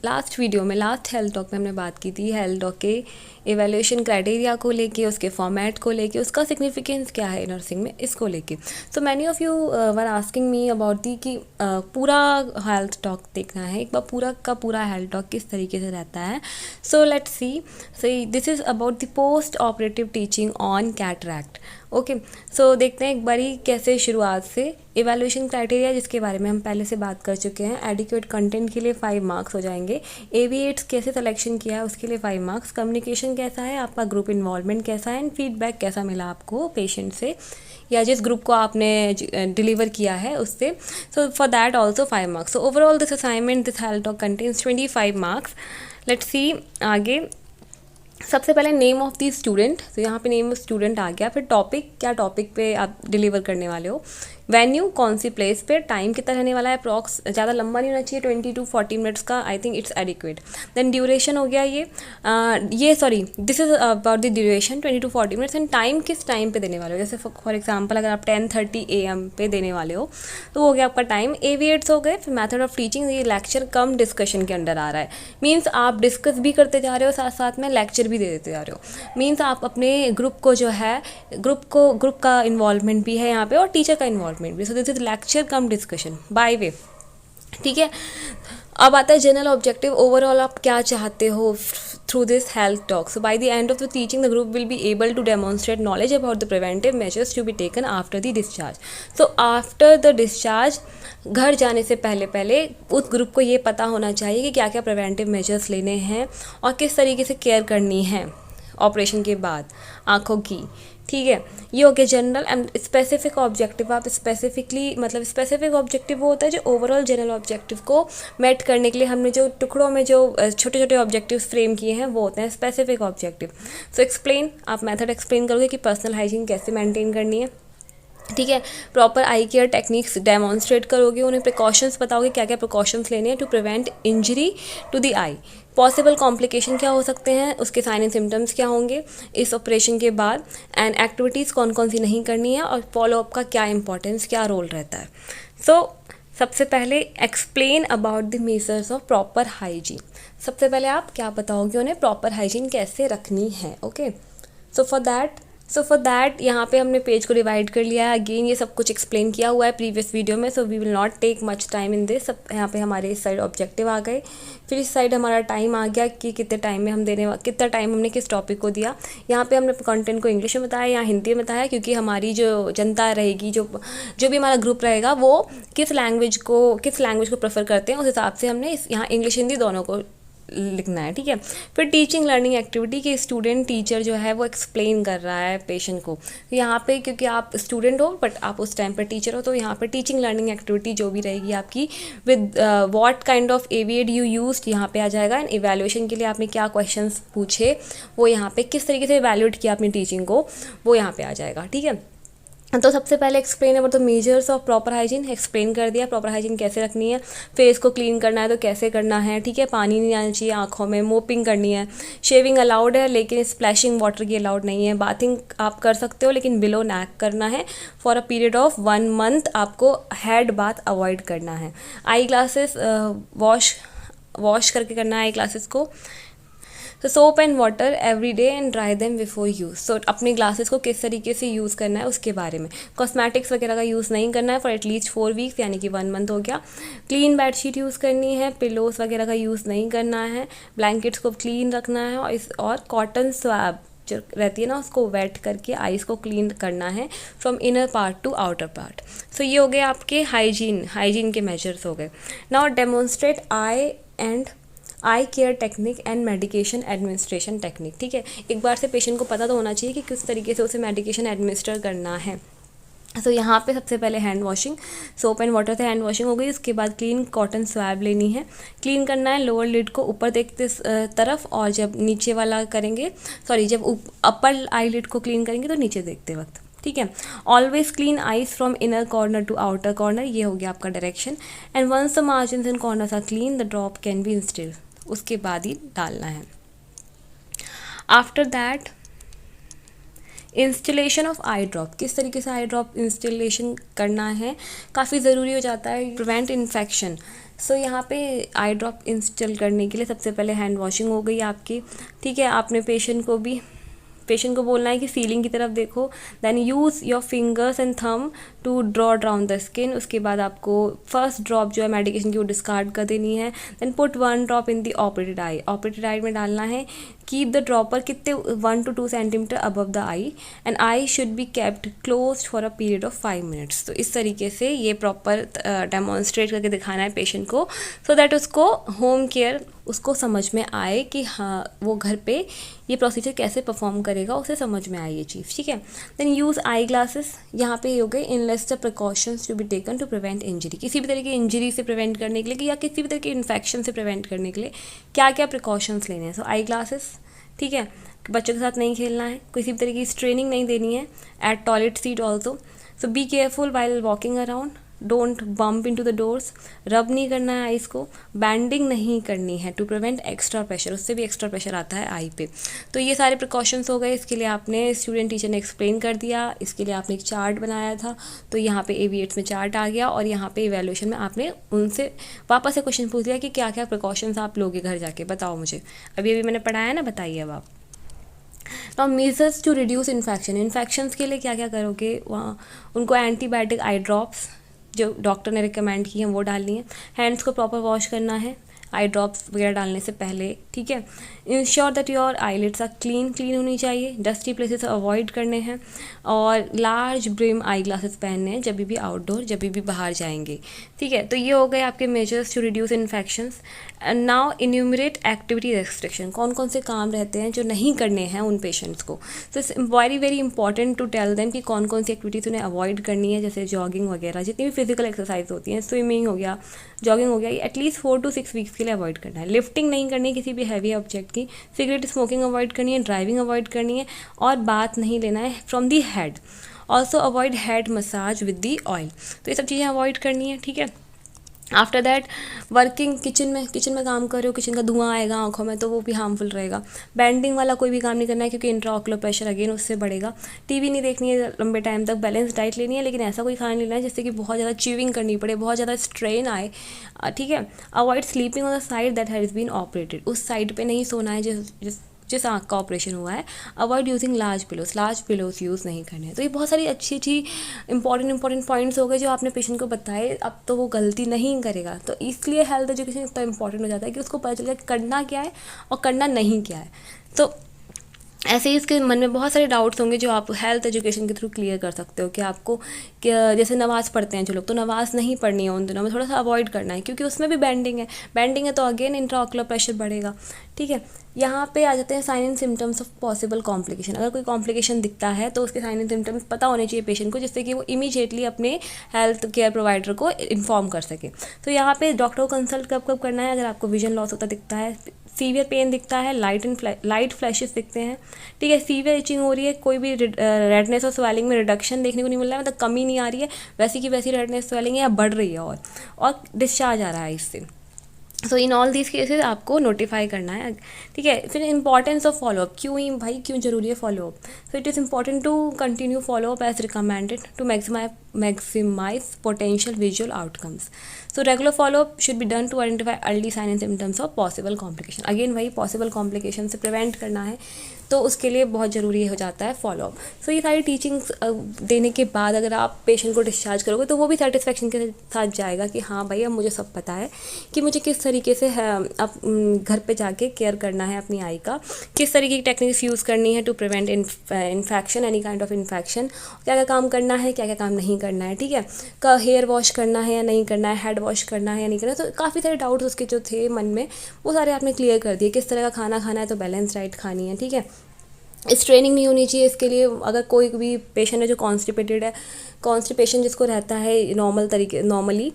Last video में, last health talk में हमने बात की थी हेल्थ टॉक के एवेल्यूशन क्राइटेरिया को लेके, उसके फॉर्मेट को लेके, उसका सिग्निफिकेंस क्या है नर्सिंग में, इसको लेके। So many of you were asking me about the कि पूरा हेल्थ टॉक देखना है, एक बार पूरा का पूरा हेल्थ टॉक किस तरीके से रहता है। So let's see this is about the post operative teaching on cataract. Okay, so देखते हैं एक बारी कैसे शुरुआत से। इवैल्यूएशन क्राइटेरिया जिसके बारे में हम पहले से बात कर चुके हैं, एडिक्वेट कंटेंट के लिए 5 मार्क्स हो जाएंगे। एवीएट्स कैसे सिलेक्शन किया है उसके लिए 5 मार्क्स। कम्युनिकेशन कैसा है आपका, ग्रुप इन्वॉल्वमेंट कैसा है, एंड फीडबैक कैसा मिला आपको पेशेंट से या जिस ग्रुप को आपने डिलीवर किया है उससे। So for that also 5 marks. So overall this assignment, this health talk contains 25 marks. Let's see आगे। सबसे पहले नेम ऑफ दी स्टूडेंट, तो यहाँ पे नेम ऑफ स्टूडेंट आ गया। फिर टॉपिक, क्या टॉपिक पे आप डिलीवर करने वाले हो। वेन्यू, कौन सी प्लेस पे। टाइम कितना रहने वाला है, अप्रॉक्स ज़्यादा लंबा नहीं होना चाहिए, 20 to 40 मिनट्स का, I think it's adequate. Then duration हो गया this is about the duration 20 to 40 minutes. And time किस टाइम पे देने वाले हो, जैसे फॉर एग्जाम्पल अगर आप 10:30 AM पे देने वाले हो तो हो गया आपका टाइम। एवीएट्स हो गए। फिर मैथड ऑफ टीचिंग, ये लेक्चर कम डिस्कशन के अंडर आ रहा है, मीन्स आप डिस्कस भी करते जा रहे हो, साथ साथ में लेक्चर भी दे देते जा रहे हो। मीन्स आप अपने ग्रुप को जो है, ग्रुप का इन्वॉल्वमेंट भी है यहाँ पे और टीचर का इन्वॉल्वमेंट भी। So this is lecture come discussion by way. ठीक है, अब आता है जनरल ऑब्जेक्टिव। ओवरऑल आप क्या चाहते हो through this health talk. So by the end of the teaching the group will be able to demonstrate knowledge about the preventive measures to be taken after the discharge. So after the discharge, घर जाने से पहले पहले उस group को ये पता होना चाहिए कि क्या क्या प्रिवेंटिव मेजर्स लेने हैं और किस तरीके से केयर करनी है ऑपरेशन के बाद आँखों की। ठीक है, ये हो गया जनरल। एंड स्पेसिफिक ऑब्जेक्टिव, आप स्पेसिफिकली, मतलब स्पेसिफिक ऑब्जेक्टिव वो होता है जो ओवरऑल जनरल ऑब्जेक्टिव को मेट करने के लिए हमने जो टुकड़ों में जो छोटे छोटे ऑब्जेक्टिव्स फ्रेम किए हैं वो होते हैं स्पेसिफिक ऑब्जेक्टिव। सो एक्सप्लेन, आप मेथड एक्सप्लेन करोगे कि पर्सनल हाइजीन कैसे मेंटेन करनी है। ठीक है, proper eye care techniques demonstrate करोगे, उन्हें प्रिकॉशंस बताओगे क्या क्या प्रिकॉशंस लेने हैं to prevent injury to the eye. Possible complication क्या हो सकते हैं, उसके साइन एंड सिम्टम्स क्या होंगे इस ऑपरेशन के बाद, एंड एक्टिविटीज़ कौन कौन सी नहीं करनी है, और फॉलोअप का क्या इंपॉर्टेंस, क्या रोल रहता है। सो सबसे पहले explain about the measures of proper hygiene. सबसे पहले आप क्या बताओगे उन्हें, प्रॉपर हाइजीन कैसे रखनी है। ओके, सो फॉर दैट यहाँ पे हमने पेज को डिवाइड कर लिया है। अगेन ये सब कुछ एक्सप्लेन किया हुआ है प्रीवियस वीडियो में, so we will not take much time in this. सब यहाँ पे हमारे इस साइड ऑब्जेक्टिव आ गए, फिर इस साइड हमारा टाइम आ गया कि कितने टाइम में हम कितना टाइम हमने किस टॉपिक को दिया। यहाँ पे हमने कंटेंट को इंग्लिश में बताया या हिंदी में बताया, क्योंकि हमारी जो जनता रहेगी, जो भी हमारा ग्रुप रहेगा, वो किस लैंग्वेज को प्रेफर करते हैं, उस हिसाब से हमने यहाँ इंग्लिश हिंदी दोनों को लिखना है। ठीक है, फिर टीचिंग लर्निंग एक्टिविटी के स्टूडेंट टीचर जो है वो एक्सप्लेन कर रहा है पेशेंट को। तो यहाँ पे क्योंकि आप स्टूडेंट हो बट आप उस टाइम पर टीचर हो, तो यहाँ पे टीचिंग लर्निंग एक्टिविटी जो भी रहेगी आपकी, विद व्हाट काइंड ऑफ एविएड यू यूज्ड यहाँ पे आ जाएगा। एंड इवैल्यूएशन के लिए आपने क्या क्वेश्चंस पूछे, वो यहाँ पे किस तरीके से इवैल्यूएट किया अपनी टीचिंग को, वो यहाँ पे आ जाएगा। ठीक है, तो सबसे पहले explain about the measures of proper hygiene, explain कर दिया प्रॉपर हाइजीन कैसे रखनी है। फेस को क्लीन करना है तो कैसे करना है। ठीक है, पानी नहीं आना चाहिए आँखों में, मोपिंग करनी है। शेविंग अलाउड है लेकिन स्प्लैशिंग वाटर की अलाउड नहीं है। बाथिंग आप कर सकते हो लेकिन बिलो नेक करना है। For a period of 1 month आपको हेड बाथ अवॉइड करना है। आई ग्लासेस वॉश करके करना है आई ग्लासेस को। तो soap and water every day and dry them before use. So अपने ग्लासेस को किस तरीके से यूज़ करना है उसके बारे में। कॉस्मेटिक्स वगैरह का यूज़ नहीं करना है फॉर एटलीस्ट 4 weeks, यानी कि 1 month हो गया। क्लीन बेडशीट यूज़ करनी है। पिलोस वगैरह का यूज़ नहीं करना है। ब्लैंकेट्स को क्लीन रखना है और कॉटन स्वैब जो रहती है ना, उसको वेट करके आइस को क्लीन करना है from inner part to outer part. So ये हो गए आपके हाइजीन के मेजर्स हो गए। Now demonstrate eye care technique and medication administration technique. ठीक है, एक बार से पेशेंट को पता तो होना चाहिए कि किस तरीके से उसे मेडिकेशन एडमिनिस्टर करना है। तो यहाँ पे सबसे पहले hand washing, soap and water से हैंड वॉशिंग हो गई। उसके बाद क्लीन कॉटन स्वैब लेनी है। क्लीन करना है लोअर लिड को ऊपर देखते तरफ, और जब नीचे वाला करेंगे, जब अपर आई लिड को क्लीन करेंगे तो नीचे देखते वक्त। ठीक है, always clean eyes from inner corner to outer corner, ये हो गया आपका direction. And once the margin and corners are clean the drop can be instil, उसके बाद ही डालना है। After that installation of eye drop, किस तरीके से आई ड्रॉप इंस्टॉलेशन करना है, काफ़ी ज़रूरी हो जाता है। प्रिवेंट इन्फेक्शन, सो यहाँ पे आई ड्रॉप इंस्टॉल करने के लिए सबसे पहले हैंड वॉशिंग हो गई आपकी, ठीक है। आपने पेशेंट को बोलना है कि सीलिंग की तरफ देखो, then use your fingers and thumb to draw down the skin. उसके बाद आपको फर्स्ट ड्रॉप जो है मेडिकेशन की वो डिस्कार्ड कर देनी है। Then put 1 drop in the operated eye, operated eye में डालना है। कीप द ड्रॉपर कितने 1 to 2 centimetre above the I, and I should be kept close for a period of 5 minutes. तो इस तरीके से ये प्रॉपर डेमोन्स्ट्रेट करके दिखाना है पेशेंट को, सो दैट उसको होम केयर उसको समझ में आए कि हाँ वो घर पे ये प्रोसीजर कैसे परफॉर्म करेगा, उसे समझ में आए ये चीज़, ठीक है। देन यूज़ आई ग्लासेस, यहाँ पे हो गए इनलेस the precautions to be taken to prevent injury. किसी भी तरह की इंजरी से प्रिवेंट करने के लिए या किसी भी तरह की इन्फेक्शन से प्रिवेंट करने के लिए क्या क्या प्रिकॉशंस लेने हैं। सो आई ग्लासेस, ठीक है, बच्चों के साथ नहीं खेलना है, किसी भी तरह की स्ट्रेनिंग नहीं देनी है। At toilet seat also, so be careful while walking around, don't bump into the doors, rub नहीं करना है आइज़ को, बैंडिंग नहीं करनी है टू प्रिवेंट एक्स्ट्रा प्रेशर, उससे भी एक्स्ट्रा प्रेशर आता है आई पे। तो ये सारे प्रिकॉशंस हो गए, इसके लिए आपने स्टूडेंट टीचर ने एक्सप्लेन कर दिया, इसके लिए आपने एक चार्ट बनाया था, तो यहाँ पे AV8 में चार्ट आ गया, और यहाँ पे इवैल्यूएशन में आपने उनसे वापस से क्वेश्चन पूछ लिया कि क्या क्या प्रिकॉशंस आप लोगे घर जाके, बताओ मुझे। अभी मैंने पढ़ाया ना, बताइए अब आप। Now measures to reduce infection, infections के लिए क्या क्या करोगे, वहाँ उनको एंटीबायोटिक आई ड्रॉप्स जो डॉक्टर ने रिकमेंड की हैं वो डालनी है। हैंड्स को प्रॉपर वॉश करना है आई ड्रॉप्स वगैरह डालने से पहले, ठीक है। Ensure that your eyelids are clean होनी चाहिए, डस्टी प्लेसेस अवॉइड करने हैं, और लार्ज ब्रिम आई ग्लासेस पहनने हैं जब भी आउटडोर, जब भी बाहर जाएंगे, ठीक है। तो ये हो गए आपके measures to reduce infections. And now enumerate activity restriction, कौन कौन से काम रहते हैं जो नहीं करने हैं उन पेशेंट्स को। तो it's very important to tell them कि कौन कौन सी एक्टिविटीज़ उन्हें अवॉइड करनी है, जैसे जॉगिंग वगैरह, जितनी भी फिजिकल एक्सरसाइज होती हैं, स्विमिंग हो गया, जॉगिंग हो गया, ये एटलीस्ट 4 to 6 वीक्स के लिए अवॉइड करना है। लिफ्टिंग नहीं करनी है किसी भी हैवी ऑब्जेक्ट की, सिगरेट स्मोकिंग अवॉइड करनी है, ड्राइविंग अवॉइड करनी है, और बात नहीं लेना है from the head. Also avoid head massage with the oil, तो ये सब चीज़ें अवॉइड करनी है, ठीक है। आफ्टर दैट वर्किंग, किचन में काम कर रहे हो, किचन का धुआं आएगा आंखों में तो वो भी हार्मफुल रहेगा। बैंडिंग वाला कोई भी काम नहीं करना है क्योंकि इंट्राऑक्यूलर प्रेशर अगेन उससे बढ़ेगा। टीवी नहीं देखनी है लंबे टाइम तक, बैलेंस डाइट लेनी है, लेकिन ऐसा कोई खाना लेना है जिससे कि बहुत ज़्यादा च्यूइंग करनी पड़े, बहुत ज़्यादा स्ट्रेन आए, ठीक है। Avoid sleeping on the side that has been operated, उस साइड पे नहीं सोना है जिस आँख का ऑपरेशन हुआ है। Avoid using large pillows use नहीं करने हैं। तो ये बहुत सारी अच्छी इंपॉर्टेंट पॉइंट्स हो गए जो आपने पेशेंट को बताए, अब तो वो गलती नहीं करेगा। तो इसलिए हेल्थ एजुकेशन इतना इंपॉर्टेंट हो जाता है कि उसको पता चल जाए करना क्या है और करना नहीं क्या है। तो ऐसे ही इसके मन में बहुत सारे डाउट्स होंगे जो आप हेल्थ एजुकेशन के थ्रू क्लियर कर सकते हो कि आपको जैसे नमाज़ पढ़ते हैं जो लोग, तो नमाज़ नहीं पढ़नी है उन दिनों में, थोड़ा सा अवॉइड करना है क्योंकि उसमें भी बैंडिंग है तो अगेन इंट्राऑक्यूलर प्रेशर बढ़ेगा, ठीक है। यहाँ पे आ जाते हैं sign and symptoms of possible complication. अगर कोई कॉम्प्लिकेशन दिखता है तो उसके साइन एंड सिम्टम्स पता होने चाहिए पेशेंट को, जिससे कि वो इमीडिएटली अपने हेल्थ केयर प्रोवाइडर को इन्फॉर्म कर सके। तो यहाँ पे डॉक्टर को कंसल्ट कब करना है, अगर आपको विजन लॉस होता दिखता है, सीवियर पेन दिखता है, लाइट फ्लैशेस दिखते हैं, ठीक है, सीवियर इचिंग हो रही है, कोई भी रेडनेस और स्वेलिंग में रिडक्शन देखने को नहीं मिल रहा है, मतलब कमी नहीं आ रही है, वैसी की वैसी रेडनेस स्वेलिंग है या बढ़ रही है और डिस्चार्ज आ रहा है इससे। सो इन ऑल दीज केसेस आपको नोटिफाई करना है, ठीक है। फिर इंपॉर्टेंस ऑफ फॉलोअप, क्यों जरूरी है follow up. So it is important to continue follow up as recommended to maximise potential visual outcomes. So regular follow up should be done to identify early sign and symptoms of possible complication. Again वही possible complication से prevent करना है, तो उसके लिए बहुत ज़रूरी हो जाता है फॉलोअप। सो ये सारी टीचिंग्स देने के बाद अगर आप पेशेंट को डिस्चार्ज करोगे तो वो भी सेटिस्फेक्शन के साथ जाएगा कि हाँ भाई अब मुझे सब पता है कि मुझे किस तरीके से अब घर पे जाके केयर करना है अपनी आई का, किस तरीके की टेक्निक्स यूज़ करनी है to prevent infection, any kind of infection, क्या क्या काम करना है, क्या क्या काम नहीं करना है, ठीक है। का हेयर वॉश करना है या नहीं करना है, हेड वॉश करना है या नहीं करना है। तो काफ़ी सारे डाउट्स उसके जो थे मन में वो सारे आपने क्लियर कर दिए। किस तरह का खाना खाना है, तो बैलेंस डाइट खानी है, ठीक है। स्ट्रेनिंग नहीं होनी चाहिए इसके लिए। अगर कोई भी पेशेंट है जो कॉन्स्टिपेटेड है, कॉन्स्टिपेशन जिसको रहता है नॉर्मली,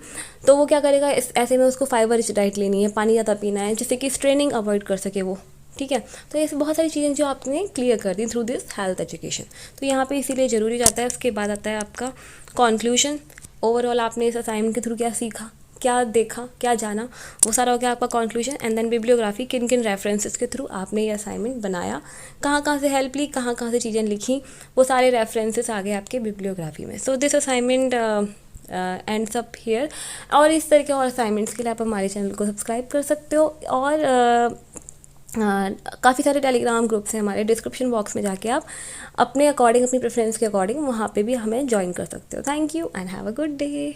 तो वो क्या करेगा, ऐसे में उसको फाइबर रिच डाइट लेनी है, पानी ज़्यादा पीना है, जिससे कि स्ट्रेनिंग अवॉइड कर सके वो, ठीक है। तो ऐसे बहुत सारी चीज़ें जो आपने क्लियर कर the through this health education. तो यहाँ पे इसीलिए ज़रूरी जाता है। उसके बाद आता है आपका कॉन्क्लूशन। ओवरऑल आपने इस असाइनमेंट के थ्रू क्या सीखा, क्या देखा, क्या जाना, वो सारा हो गया आपका कॉन्क्लूजन। एंड देन बिब्लियोग्राफी, किन किन रेफरेंसेस के थ्रू आपने ये असाइनमेंट बनाया, कहाँ से हेल्प ली, कहाँ से चीज़ें लिखी, वो सारे रेफरेंसेस आ गए आपके बिब्लियोग्राफी में। So this assignment ends up here. और इस तरह के और असाइनमेंट्स के लिए आप हमारे चैनल को सब्सक्राइब कर सकते हो, और काफ़ी सारे टेलीग्राम ग्रुप्स हैं हमारे, डिस्क्रिप्शन बॉक्स में जाके आप अपने अकॉर्डिंग, अपनी प्रेफरेंस के अकॉर्डिंग वहाँ पे भी हमें ज्वाइन कर सकते हो। Thank you and have a good day.